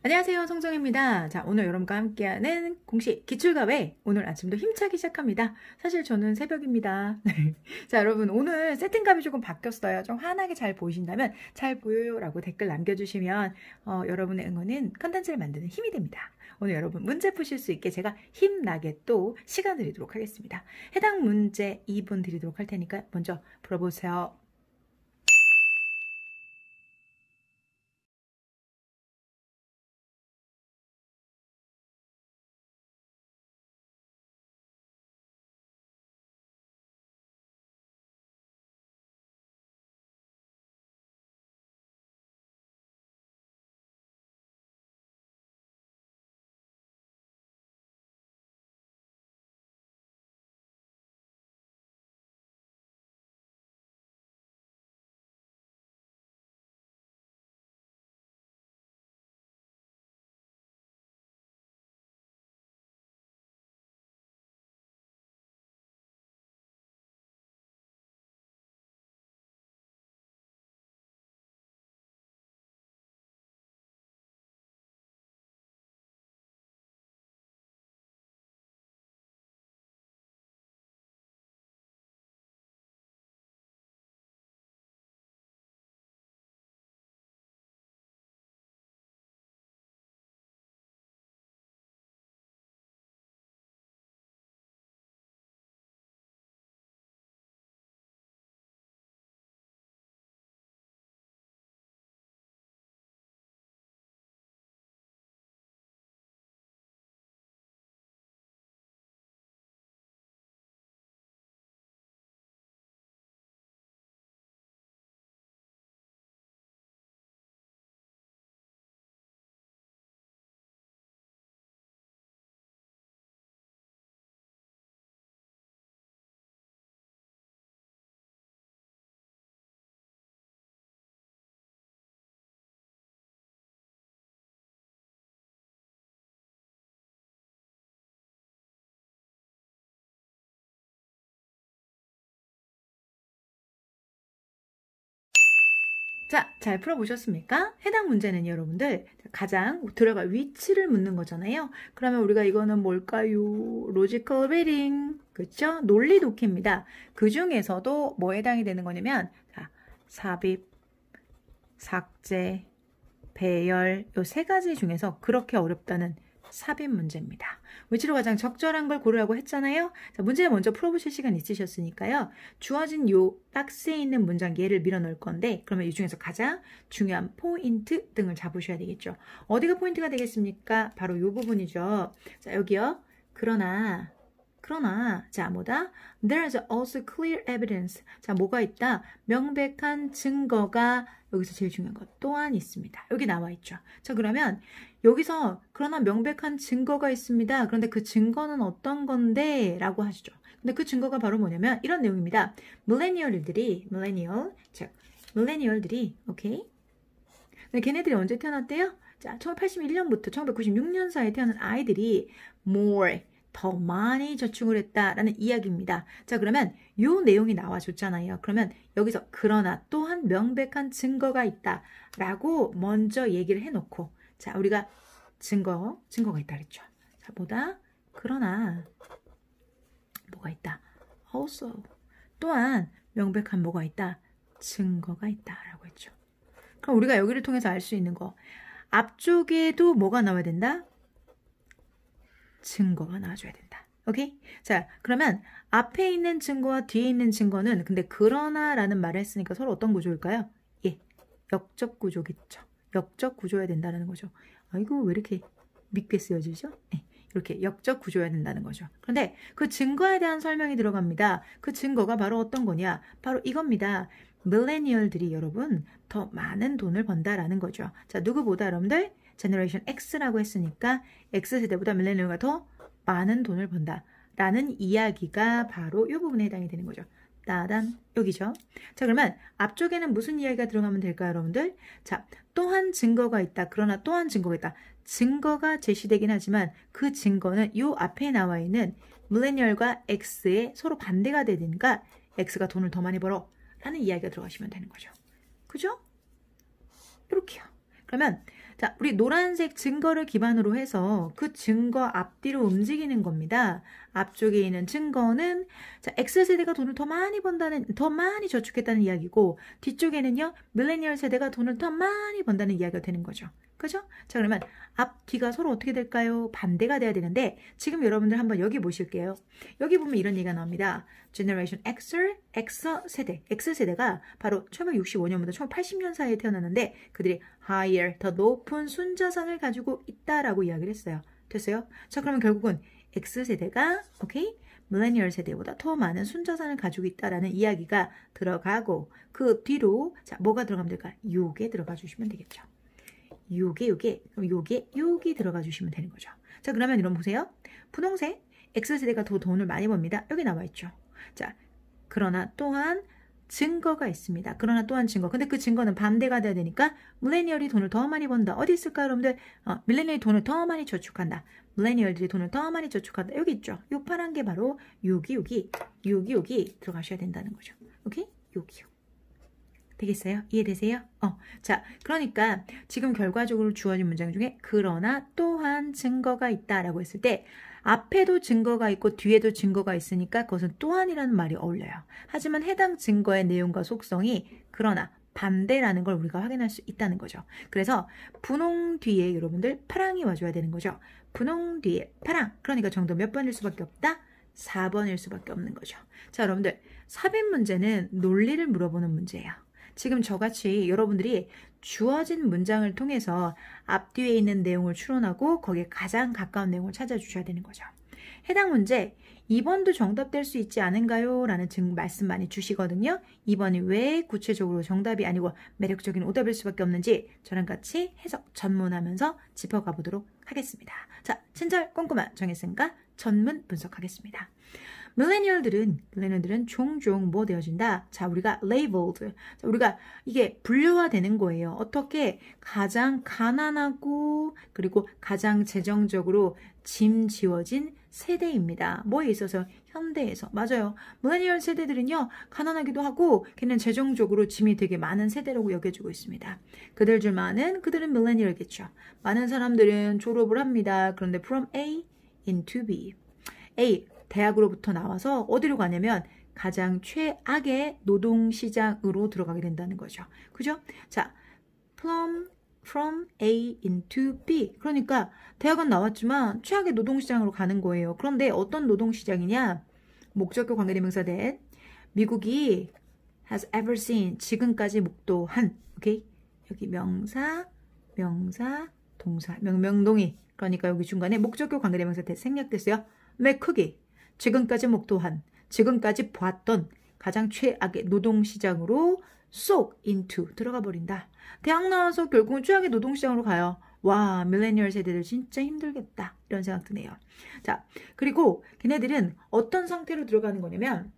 안녕하세요, 송정입니다. 자, 오늘 여러분과 함께하는 공식 기출과외 오늘 아침도 힘차게 시작합니다. 사실 저는 새벽입니다. 자, 여러분 오늘 세팅감이 조금 바뀌었어요. 좀 환하게 잘 보이신다면 잘 보여요 라고 댓글 남겨주시면 여러분의 응원은 컨텐츠를 만드는 힘이 됩니다. 오늘 여러분 문제 푸실 수 있게 제가 힘나게 또 시간 드리도록 하겠습니다. 해당 문제 2분 드리도록 할 테니까 먼저 풀어보세요. 자, 잘 풀어보셨습니까? 해당 문제는 여러분들 가장 들어갈 위치를 묻는 거잖아요. 그러면 우리가 이거는 뭘까요? 로지컬 리딩, 그렇죠? 논리 독해입니다. 그 중에서도 뭐 해당이 되는 거냐면 자, 삽입, 삭제, 배열 이 세 가지 중에서 그렇게 어렵다는 삽입 문제입니다. 위치로 가장 적절한 걸 고르라고 했잖아요. 자, 문제 먼저 풀어보실 시간 있으셨으니까요. 주어진 요 박스에 있는 문장 예를 밀어 넣을 건데 그러면 이 중에서 가장 중요한 포인트 등을 잡으셔야 되겠죠. 어디가 포인트가 되겠습니까? 바로 요 부분이죠. 자, 여기요. 그러나 자, 뭐다? There is also clear evidence. 자, 뭐가 있다? 명백한 증거가 여기서 제일 중요한 것 또한 있습니다. 여기 나와 있죠. 자, 그러면 여기서 그러나 명백한 증거가 있습니다. 그런데 그 증거는 어떤 건데? 라고 하시죠. 근데 그 증거가 바로 뭐냐면 이런 내용입니다. 밀레니얼들이 오케이? 근데 걔네들이 언제 태어났대요? 자, 1981년부터 1996년 사이에 태어난 아이들이 more 더 많이 저축을 했다라는 이야기입니다. 자, 그러면 요 내용이 나와줬잖아요. 그러면 여기서 그러나 또한 명백한 증거가 있다라고 먼저 얘기를 해놓고 자, 우리가 증거가 있다 그랬죠. 자, 뭐다? 그러나 뭐가 있다? also 또한 명백한 뭐가 있다? 증거가 있다라고 했죠. 그럼 우리가 여기를 통해서 알 수 있는 거 앞쪽에도 뭐가 나와야 된다? 증거가 나와줘야 된다. 오케이? 자, 그러면 앞에 있는 증거와 뒤에 있는 증거는 근데 그러나 라는 말을 했으니까 서로 어떤 구조일까요? 예, 역적 구조겠죠. 역적 구조여야 된다는 거죠. 아이고 왜 이렇게 밉게 쓰여지죠? 네, 이렇게 역적 구조여야 된다는 거죠. 그런데 그 증거에 대한 설명이 들어갑니다. 그 증거가 바로 어떤 거냐? 바로 이겁니다. 밀레니얼들이 여러분 더 많은 돈을 번다라는 거죠. 자, 누구보다 여러분들 제너레이션 X라고 했으니까 X세대보다 밀레니얼가 더 많은 돈을 번다 라는 이야기가 바로 이 부분에 해당이 되는 거죠. 따단 여기죠. 자, 그러면 앞쪽에는 무슨 이야기가 들어가면 될까요, 여러분들? 자, 또한 증거가 있다. 그러나 또한 증거가 있다. 증거가 제시되긴 하지만 그 증거는 이 앞에 나와 있는 밀레니얼과 X에 서로 반대가 되니까 X가 돈을 더 많이 벌어 라는 이야기가 들어가시면 되는 거죠. 그죠? 이렇게요. 그러면 자, 우리 노란색 증거를 기반으로 해서 그 증거 앞뒤로 움직이는 겁니다. 앞쪽에 있는 증거는 자, X세대가 돈을 더 많이 저축했다는 이야기고 뒤쪽에는요, 밀레니얼 세대가 돈을 더 많이 번다는 이야기가 되는 거죠. 그죠? 자, 그러면 앞뒤가 서로 어떻게 될까요? 반대가 돼야 되는데 지금 여러분들 한번 여기 보실게요. 여기 보면 이런 얘기가 나옵니다. Generation X세대가 바로 1965년부터 1980년 사이에 태어났는데 그들이 higher, 더 높은 순자산을 가지고 있다라고 이야기를 했어요. 됐어요? 자, 그러면 결국은 X세대가 오케이? 밀레니얼 세대보다 더 많은 순자산을 가지고 있다라는 이야기가 들어가고 그 뒤로 자, 뭐가 들어가면 될까? 요게 들어가 주시면 되겠죠. 그럼 여기 들어가 주시면 되는 거죠. 자, 그러면 이런 보세요. 분홍색 X세대가 더 돈을 많이 법니다. 여기 나와 있죠. 자, 그러나 또한 증거가 있습니다. 근데 그 증거는 반대가 돼야 되니까 밀레니얼이 돈을 더 많이 번다. 어디 있을까요, 여러분들? 밀레니얼이 돈을 더 많이 저축한다. 밀레니얼들이 돈을 더 많이 저축한다. 여기 있죠. 요 파란 게 바로 여기 들어가셔야 된다는 거죠. 오케이? 여기요. 되겠어요? 이해되세요? 자, 그러니까 지금 결과적으로 주어진 문장 중에 그러나 또한 증거가 있다라고 했을 때 앞에도 증거가 있고 뒤에도 증거가 있으니까 그것은 또한이라는 말이 어울려요. 하지만 해당 증거의 내용과 속성이 그러나 반대라는 걸 우리가 확인할 수 있다는 거죠. 그래서 분홍 뒤에 여러분들 파랑이 와줘야 되는 거죠. 분홍 뒤에 파랑. 그러니까 정답 몇 번일 수밖에 없다? 4번일 수밖에 없는 거죠. 자, 여러분들 삽입 문제는 논리를 물어보는 문제예요. 지금 저같이 여러분들이 주어진 문장을 통해서 앞뒤에 있는 내용을 추론하고 거기에 가장 가까운 내용을 찾아주셔야 되는 거죠. 해당 문제 2번도 정답될 수 있지 않은가요? 라는 말씀 많이 주시거든요. 2번이 왜 구체적으로 정답이 아니고 매력적인 오답일 수밖에 없는지 저랑 같이 해석 전문하면서 짚어가 보도록 하겠습니다. 자, 친절 꼼꼼한 정혜승과 전문 분석하겠습니다. 밀레니얼들은 종종 뭐 되어진다? 자, 우리가 labeled. 자, 우리가 이게 분류화되는 거예요. 어떻게? 가장 가난하고 그리고 가장 재정적으로 짐지워진 세대입니다. 뭐에 있어서? 현대에서. 맞아요. 밀레니얼 세대들은요. 가난하기도 하고 걔는 재정적으로 짐이 되게 많은 세대라고 여겨지고 있습니다. 그들 중 많은 그들은 밀레니얼겠죠. 많은 사람들은 졸업을 합니다. 그런데 from A into B. A 대학으로부터 나와서 어디로 가냐면 가장 최악의 노동시장으로 들어가게 된다는 거죠. 그죠? 자, from A into B. 그러니까 대학은 나왔지만 최악의 노동시장으로 가는 거예요. 그런데 어떤 노동시장이냐? 목적격 관계대명사된 미국이 has ever seen 지금까지 목도한. 오케이? 여기 명사, 동사, 명동이. 그러니까 여기 중간에 목적격 관계대명사 생략됐어요. 매 크기. 지금까지 목도한, 지금까지 봤던 가장 최악의 노동시장으로 쏙 into 들어가 버린다. 대학 나와서 결국은 최악의 노동시장으로 가요. 와, 밀레니얼 세대들 진짜 힘들겠다. 이런 생각 드네요. 자, 그리고 걔네들은 어떤 상태로 들어가는 거냐면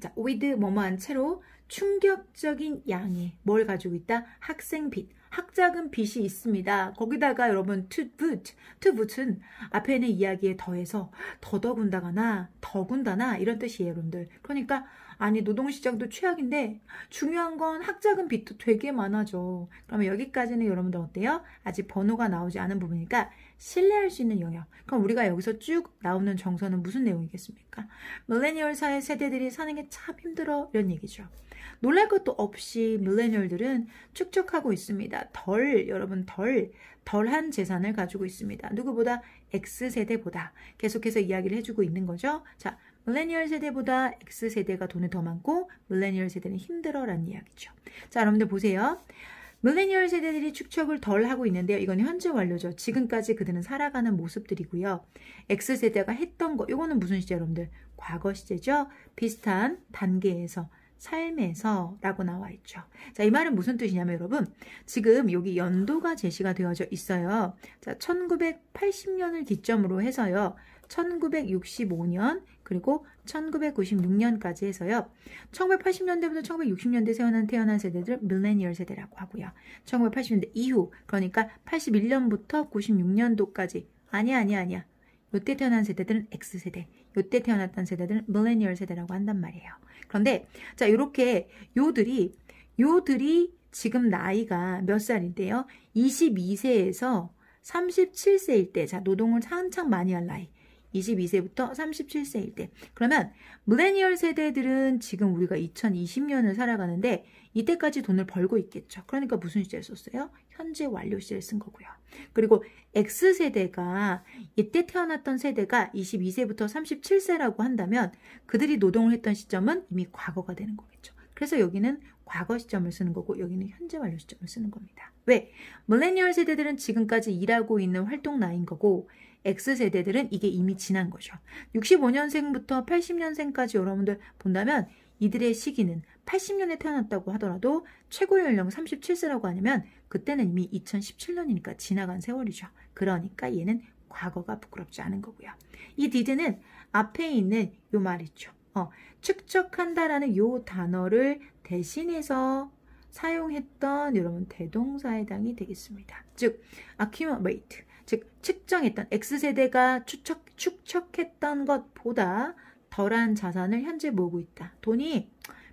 자, with 뭐뭐한 채로 충격적인 양의 뭘 가지고 있다? 학생 빚. 학자금 빚이 있습니다. 거기다가 여러분 to boot은 앞에 있는 이야기에 더해서 더군다나 이런 뜻이에요, 여러분들. 그러니까 아니 노동시장도 최악인데 중요한 건 학자금 빚도 되게 많아져. 그러면 여기까지는 여러분들 어때요? 아직 번호가 나오지 않은 부분이니까 신뢰할 수 있는 영역. 그럼 우리가 여기서 쭉 나오는 정서는 무슨 내용이겠습니까? 밀레니얼 사회 세대들이 사는 게 참 힘들어 이런 얘기죠. 놀랄 것도 없이 밀레니얼들은 축적하고 있습니다. 덜한 재산을 가지고 있습니다. 누구보다 X세대보다 계속해서 이야기를 해주고 있는 거죠. 자, 밀레니얼 세대보다 X세대가 돈이 더 많고 밀레니얼 세대는 힘들어라는 이야기죠. 자, 여러분들 보세요. 밀레니얼 세대들이 축적을 덜 하고 있는데요. 이건 현재 완료죠. 지금까지 그들은 살아가는 모습들이고요. X세대가 했던 거, 이거는 무슨 시제 여러분들? 과거 시제죠. 비슷한 단계에서 삶에서 라고 나와 있죠. 자, 이 말은 무슨 뜻이냐면 여러분 지금 여기 연도가 제시가 되어져 있어요. 자, 1980년을 기점으로 해서요. 1965년 그리고 1996년까지 해서요. 1980년대부터 1960년대 태어난 세대들 밀레니얼 세대라고 하고요. 1980년대 이후 그러니까 81년부터 96년도까지 아니야. 요때 태어난 세대들은 X세대, 요때 태어났던 세대들은 밀레니얼 세대라고 한단 말이에요. 그런데 자 이렇게 요들이 지금 나이가 몇 살인데요? 22세에서 37세일 때, 자, 노동을 한창 많이 할 나이. 22세부터 37세일 때. 그러면 밀레니얼 세대들은 지금 우리가 2020년을 살아가는데 이때까지 돈을 벌고 있겠죠. 그러니까 무슨 시제를 썼어요? 현재 완료 시제를 쓴 거고요. 그리고 X세대가 이때 태어났던 세대가 22세부터 37세라고 한다면 그들이 노동을 했던 시점은 이미 과거가 되는 거겠죠. 그래서 여기는 과거 시점을 쓰는 거고 여기는 현재 완료 시점을 쓰는 겁니다. 왜? 밀레니얼 세대들은 지금까지 일하고 있는 활동 나이인 거고 X세대들은 이게 이미 지난 거죠. 65년생부터 80년생까지 여러분들 본다면 이들의 시기는 80년에 태어났다고 하더라도 최고 연령 37세라고 하면 그때는 이미 2017년이니까 지나간 세월이죠. 그러니까 얘는 과거가 부끄럽지 않은 거고요. 이 did는 앞에 있는 요 말 있죠. 축적한다라는 요 단어를 대신해서 사용했던 여러분 대동사에 해당이 되겠습니다. 즉 accumulate, 즉 측정했던 X세대가 축적했던 것보다 덜한 자산을 현재 모으고 있다. 돈이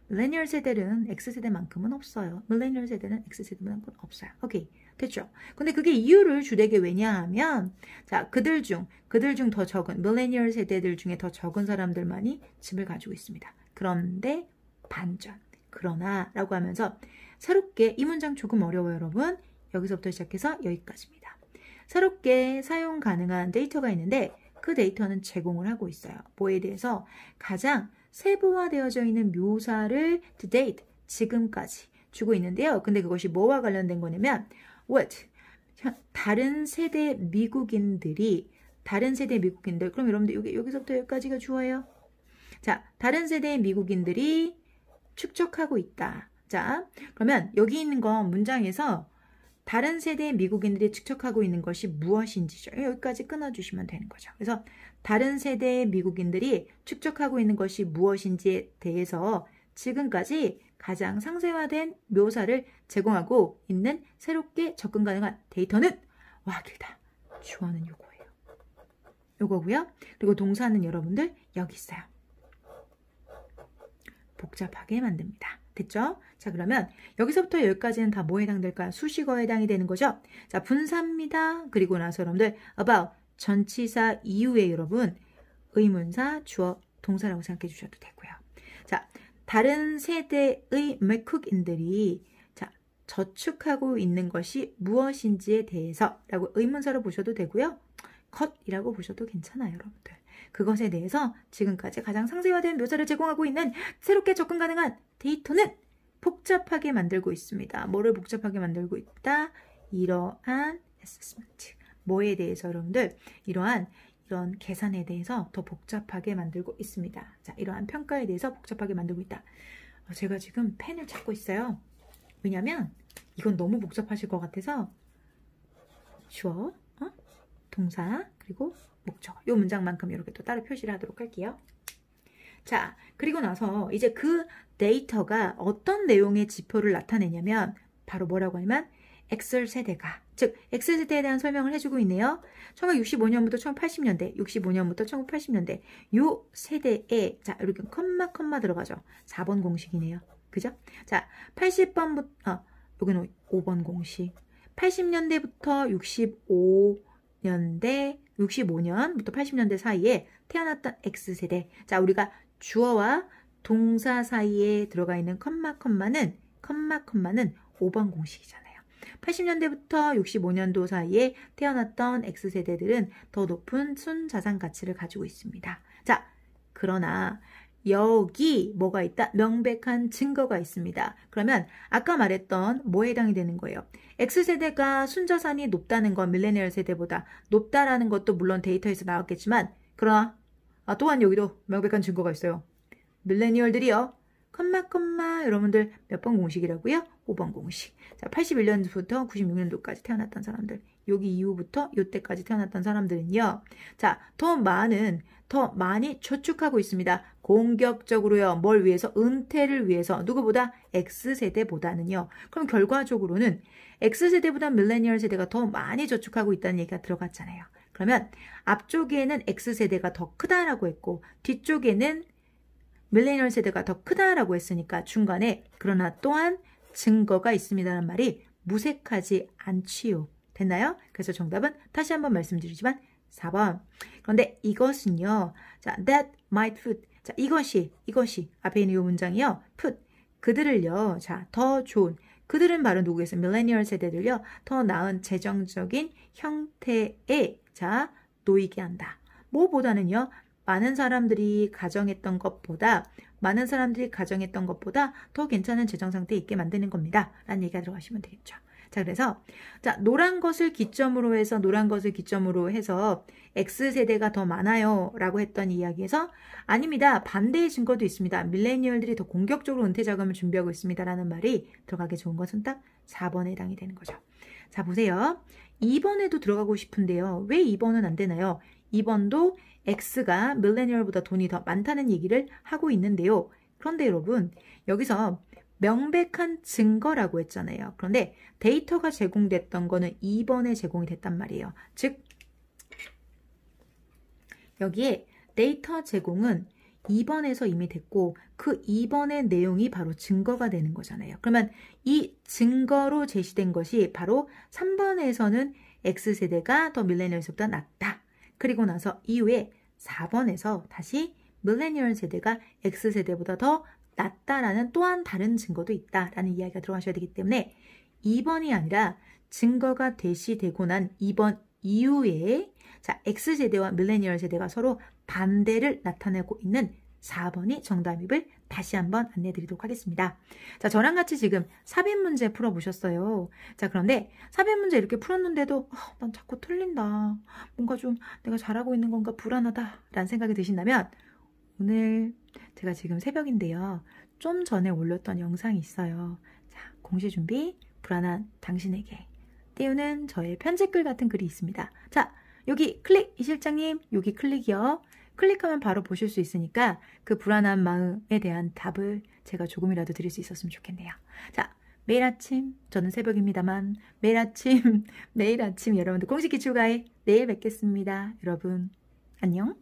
밀레니얼 세대는 X세대만큼은 없어요. 밀레니얼 세대는 X세대만큼은 없어요. 오케이. 됐죠? 근데 그게 이유를 주되게 왜냐하면 자, 그들 중 더 적은 밀레니얼 세대들 중에 더 적은 사람들만이 집을 가지고 있습니다. 그런데 반전. 그러나 라고 하면서 새롭게 이 문장 조금 어려워요, 여러분. 여기서부터 시작해서 여기까지입니다. 새롭게 사용 가능한 데이터가 있는데 그 데이터는 제공을 하고 있어요. 뭐에 대해서 가장 세부화되어져 있는 묘사를 to date, 지금까지 주고 있는데요. 근데 그것이 뭐와 관련된 거냐면 what, 다른 세대 미국인들 그럼 여러분들 여기서부터 여기까지가 주어요. 자, 다른 세대의 미국인들이 축적하고 있다. 자, 그러면 여기 있는 건 문장에서 다른 세대의 미국인들이 축적하고 있는 것이 무엇인지죠. 여기까지 끊어주시면 되는 거죠. 그래서 다른 세대의 미국인들이 축적하고 있는 것이 무엇인지에 대해서 지금까지 가장 상세화된 묘사를 제공하고 있는 새롭게 접근 가능한 데이터는 와 길다. 주어는 요거예요. 요거고요. 그리고 동사는 여러분들 여기 있어요. 복잡하게 만듭니다. 됐죠? 자, 그러면 여기서부터 여기까지는 다 뭐에 해당될까요? 수식어에 해당이 되는 거죠? 자, 분사입니다. 그리고 나서 여러분들 about 전치사 이후에 여러분 의문사, 주어, 동사라고 생각해 주셔도 되고요. 자, 다른 세대의 미국인들이 자, 저축하고 있는 것이 무엇인지에 대해서 라고 의문사로 보셔도 되고요. 컷이라고 보셔도 괜찮아요, 여러분들. 그것에 대해서 지금까지 가장 상세화된 묘사를 제공하고 있는 새롭게 접근 가능한 데이터는 복잡하게 만들고 있습니다. 뭐를 복잡하게 만들고 있다? 이러한 assessment. 뭐에 대해서 여러분들 이런 계산에 대해서 더 복잡하게 만들고 있습니다. 자, 이러한 평가에 대해서 복잡하게 만들고 있다. 제가 지금 펜을 찾고 있어요. 왜냐면 이건 너무 복잡하실 것 같아서 주어, 동사, 그리고 목적. 이 문장만큼 이렇게 또 따로 표시를 하도록 할게요. 자, 그리고 나서 이제 그 데이터가 어떤 내용의 지표를 나타내냐면 바로 뭐라고 하냐면 X세대가, 즉 X세대에 대한 설명을 해주고 있네요. 1965년부터 1980년대, 65년부터 1980년대 요 세대에 자 이렇게 컴마 들어가죠. 4번 공식이네요. 그죠? 자, 80번부터 여기는 5번 공식. 80년대부터 65년부터 80년대 사이에 태어났던 X세대. 자, 우리가 주어와 동사 사이에 들어가 있는 컴마는 5번 공식이잖아요. 80년대부터 65년도 사이에 태어났던 X세대들은 더 높은 순자산 가치를 가지고 있습니다. 자, 그러나 여기 뭐가 있다? 명백한 증거가 있습니다. 그러면 아까 말했던 뭐에 해당이 되는 거예요? X세대가 순자산이 높다는 건 밀레니얼 세대보다 높다라는 것도 물론 데이터에서 나왔겠지만 그러나 또한 여기도 명백한 증거가 있어요. 밀레니얼들이요. 컴마 여러분들 몇 번 공식이라고요? 5번 공식. 자, 81년부터 96년도까지 태어났던 사람들. 여기 이후부터 이때까지 태어났던 사람들은요. 자, 더 많이 저축하고 있습니다. 공격적으로요. 뭘 위해서? 은퇴를 위해서. 누구보다? X세대보다는요. 그럼 결과적으로는 X세대보다 밀레니얼 세대가 더 많이 저축하고 있다는 얘기가 들어갔잖아요. 그러면 앞쪽에는 X세대가 더 크다라고 했고 뒤쪽에는 밀레니얼 세대가 더 크다라고 했으니까 중간에 그러나 또한 증거가 있습니다라는 말이 무색하지 않지요. 됐나요? 그래서 정답은 다시 한번 말씀드리지만 4번. 그런데 이것은요. 자, that might put. 자, 이것이 앞에 있는 이 문장이요. put. 그들을요. 자, 더 좋은. 그들은 바로 누구겠어요? 밀레니얼 세대들요. 더 나은 재정적인 형태에 자, 놓이게 한다. 뭐보다는요. 많은 사람들이 가정했던 것보다 더 괜찮은 재정 상태에 있게 만드는 겁니다. 라는 얘기가 들어가시면 되겠죠. 자, 그래서 자, 노란 것을 기점으로 해서 X세대가 더 많아요 라고 했던 이야기에서 아닙니다. 반대의 증거도 있습니다. 밀레니얼들이 더 공격적으로 은퇴 자금을 준비하고 있습니다 라는 말이 들어가기 좋은 것은 딱 4번에 해당이 되는 거죠. 자, 보세요. 2번에도 들어가고 싶은데요. 왜 2번은 안 되나요? 2번도 X가 밀레니얼보다 돈이 더 많다는 얘기를 하고 있는데요. 그런데 여러분 여기서 명백한 증거라고 했잖아요. 그런데 데이터가 제공됐던 거는 2번에 제공이 됐단 말이에요. 즉 여기에 데이터 제공은 2번에서 이미 됐고 그 2번의 내용이 바로 증거가 되는 거잖아요. 그러면 이 증거로 제시된 것이 바로 3번에서는 X세대가 더 밀레니얼보다 낫다. 그리고 나서 이후에 4번에서 다시 밀레니얼 세대가 X세대보다 더 낫다라는 또한 다른 증거도 있다라는 이야기가 들어가셔야 되기 때문에 2번이 아니라 증거가 대시되고 난 2번 이후에 자, X세대와 밀레니얼 세대가 서로 반대를 나타내고 있는 4번이 정답임을 다시 한번 안내드리도록 하겠습니다. 자, 저랑 같이 지금 삽입 문제 풀어보셨어요. 자, 그런데 삽입 문제 이렇게 풀었는데도 난 자꾸 틀린다. 뭔가 좀 내가 잘하고 있는 건가 불안하다 라는 생각이 드신다면 오늘 제가 지금 새벽인데요. 좀 전에 올렸던 영상이 있어요. 자, 공시 준비, 불안한 당신에게 띄우는 저의 편집글 같은 글이 있습니다. 자, 여기 클릭, 이 실장님 여기 클릭이요. 클릭하면 바로 보실 수 있으니까 그 불안한 마음에 대한 답을 제가 조금이라도 드릴 수 있었으면 좋겠네요. 자, 매일 아침, 저는 새벽입니다만 매일 아침 여러분들 공식 기출가에 내일 뵙겠습니다. 여러분 안녕.